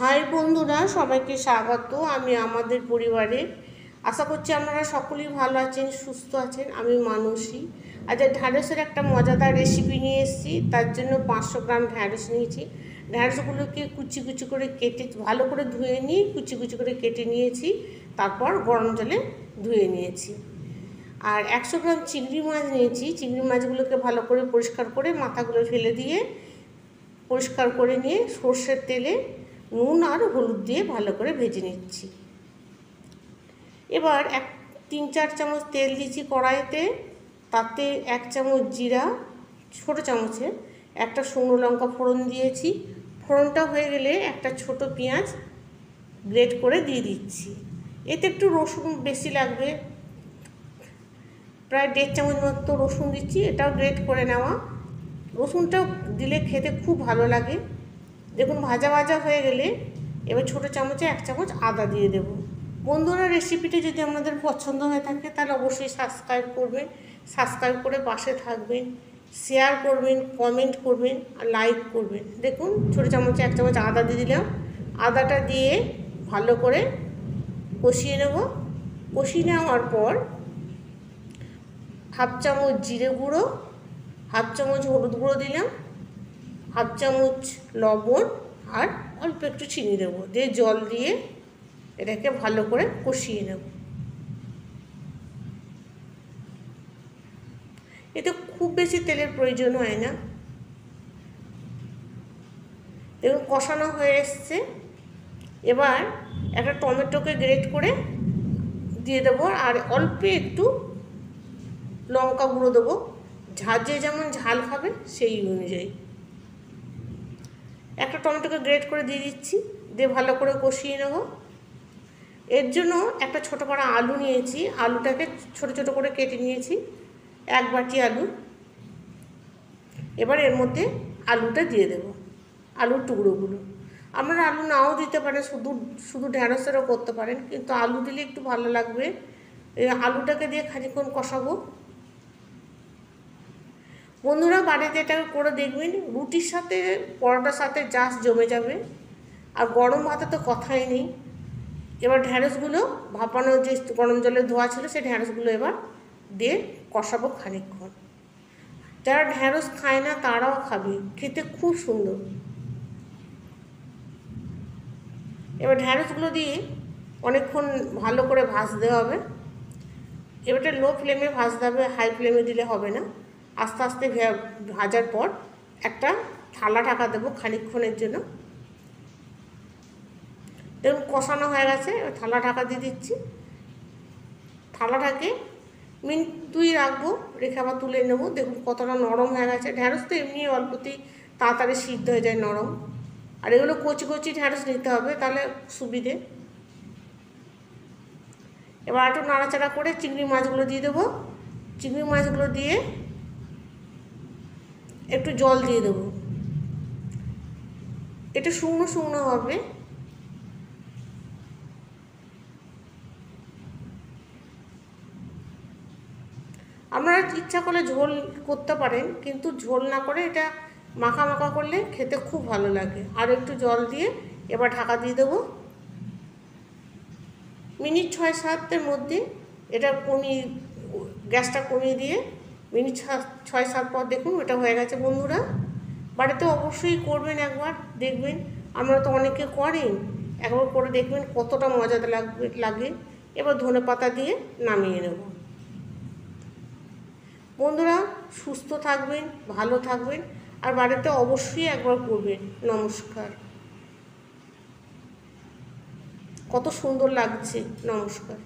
High বন্ধুরা, সবাইকে স্বাগত। আমি আমাদের পরিবারে আশা করছি আপনারা সকলেই ভালো আছেন, সুস্থ আছেন। আমি মানসী। আজ ঢ্যাঁড়সের একটা মজাদার রেসিপি নিয়ে এসেছি। তার জন্য 500 গ্রাম ঢ্যাঁড়স নিয়েছি। ঢ্যাঁড়সগুলোকে কুচি কুচি করে কেটে ভালো করে ধুয়ে নিয়ে কুচি কুচি করে কেটে নিয়েছি। তারপর গরম জলে ধুয়ে নিয়েছি। আর 100 গ্রাম চিংড়ি মাছ নিয়েছি। চিংড়ি মাছগুলোকে ভালো করে পরিষ্কার করে মাথাগুলো ফেলে দিয়ে পরিষ্কার করে নিয়ে সর্ষের তেলে নুন আর হলুদ দিয়ে ভালো করে ভেজে নিচ্ছি। এবার 3-4 চামচ তেল দিয়েছি কড়াইতে। তাতে 1 চামচ জিরা, ছোট চামচে একটা শুকনো লঙ্কা ফোড়ন দিয়েছি। ফোড়নটা হয়ে গেলে একটা ছোট পেঁয়াজ গ্রেট করে দিয়ে দিচ্ছি। এতে একটু রসুন বেশি লাগবে, প্রায় 1.5 চামচ মতো রসুন দিচ্ছি। এটাও গ্রেট করে নেওয়া। রসুনটাও দিলে খেতে খুব ভালো লাগে। দেখুন ভাজা ভাজা হয়ে গেলে এবার ছোটো চামচে 1 চামচ আদা দিয়ে দেব। বন্ধুরা, রেসিপিটা যদি আপনাদের পছন্দ হয়ে থাকে তাহলে অবশ্যই সাবস্ক্রাইব করবেন। সাবস্ক্রাইব করে পাশে থাকবেন, শেয়ার করবেন, কমেন্ট করবেন আর লাইক করবেন। দেখুন ছোটো চামচে 1 চামচ আদা দিয়ে দিলাম। আদাটা দিয়ে ভালো করে কষিয়ে নেব। কষিয়ে নেওয়ার পর 1/2 চামচ জিরে গুঁড়ো, 1/2 চামচ হলুদ গুঁড়ো দিলাম, 1/2 চামচ লবণ আর অল্প একটু চিনি দেবো। দিয়ে জল দিয়ে এটাকে ভালো করে কষিয়ে নেব। এতে খুব বেশি তেলের প্রয়োজন হয় না। দেখুন কষানো হয়ে এসছে। এবার একটা টমেটোকে গ্রেট করে দিয়ে দেবো আর অল্প একটু লঙ্কা গুঁড়ো দেবো। যে যেমন ঝাল খাবে সেই অনুযায়ী একটা টমেটোকে গ্রেট করে দিয়ে দিচ্ছি। দিয়ে ভালো করে কষিয়ে নেব। এর জন্য একটা ছোটো পাড়া আলু নিয়েছি। আলুটাকে ছোট ছোট করে কেটে নিয়েছি, 1 বাটি আলু। এবার এর মধ্যে আলুটা দিয়ে দেব, আলুর টুকরোগুলো। আপনারা আলু নাও দিতে পারেন, শুধু ঢ্যাঁড়সেরও করতে পারেন, কিন্তু আলু দিলে একটু ভালো লাগবে। এই আলুটাকে দিয়ে খানিকক্ষণ কষাবো। বন্ধুরা, বাড়িতে এটা করে দেখবেন, রুটির সাথে পরোটার সাথে জাস্ট জমে যাবে। আর গরম ভাতে তো কথাই নেই। এবার ঢ্যাঁড়সগুলো ভাপানো যে গরম জলে ধোয়া ছিল সেই ঢ্যাঁড়সগুলো এবার দিয়ে কষাবো খানিকক্ষণ। যারা ঢ্যাঁড়স খায় না তারাও খাবে, খেতে খুব সুন্দর। এবার ঢ্যাঁড়সগুলো দিয়ে অনেকক্ষণ ভালো করে ভাজতে হবে। এবারটা লো ফ্লেমে ভাজতে হবে, হাই ফ্লেমে দিলে হবে না। আস্তে আস্তে ভাজার পর একটা থালা ঢাকা দেবো খানিকক্ষণের জন্য। দেখুন কষানো হয়ে গেছে। থালা ঢাকা দিয়ে দিচ্ছি। থালাটাকে মিনিট 2 রাখবো, রেখে আবার তুলে নেবো। দেখুন কতটা নরম হয়ে গেছে। ঢ্যাঁড়স তো এমনি অল্পতেই তাড়াতাড়ি সিদ্ধ হয়ে যায়, নরম। আর এগুলো কচি কচি ঢ্যাঁড়স নিতে হবে, তাহলে সুবিধে। এবার একটু নাড়াচাড়া করে চিংড়ি মাছগুলো দিয়ে দেবো। চিংড়ি মাছগুলো দিয়ে একটু জল দিয়ে দেবো। এটা শুকনো শুকনো হবে। আপনারা ইচ্ছা করলে ঝোল করতে পারেন, কিন্তু ঝোল না করে এটা মাখা মাখা করলে খেতে খুব ভালো লাগে। আর একটু জল দিয়ে এবার ঢাকা দিয়ে দেবো। মিনিট 6-7-এর মধ্যে এটা গ্যাসটা কমিয়ে দিয়ে মিনিট 6-7 পর দেখুন এটা হয়ে গেছে। বন্ধুরা, বাড়িতে অবশ্যই করবেন, একবার দেখবেন। আমরা তো অনেকে করেন, একবার করে দেখবেন কতটা মজাদার লাগে। এবার ধনেপাতা দিয়ে নামিয়ে নেব। বন্ধুরা, সুস্থ থাকবেন, ভালো থাকবেন আর বাড়িতে অবশ্যই একবার করবেন। নমস্কার। কত সুন্দর লাগছে। নমস্কার।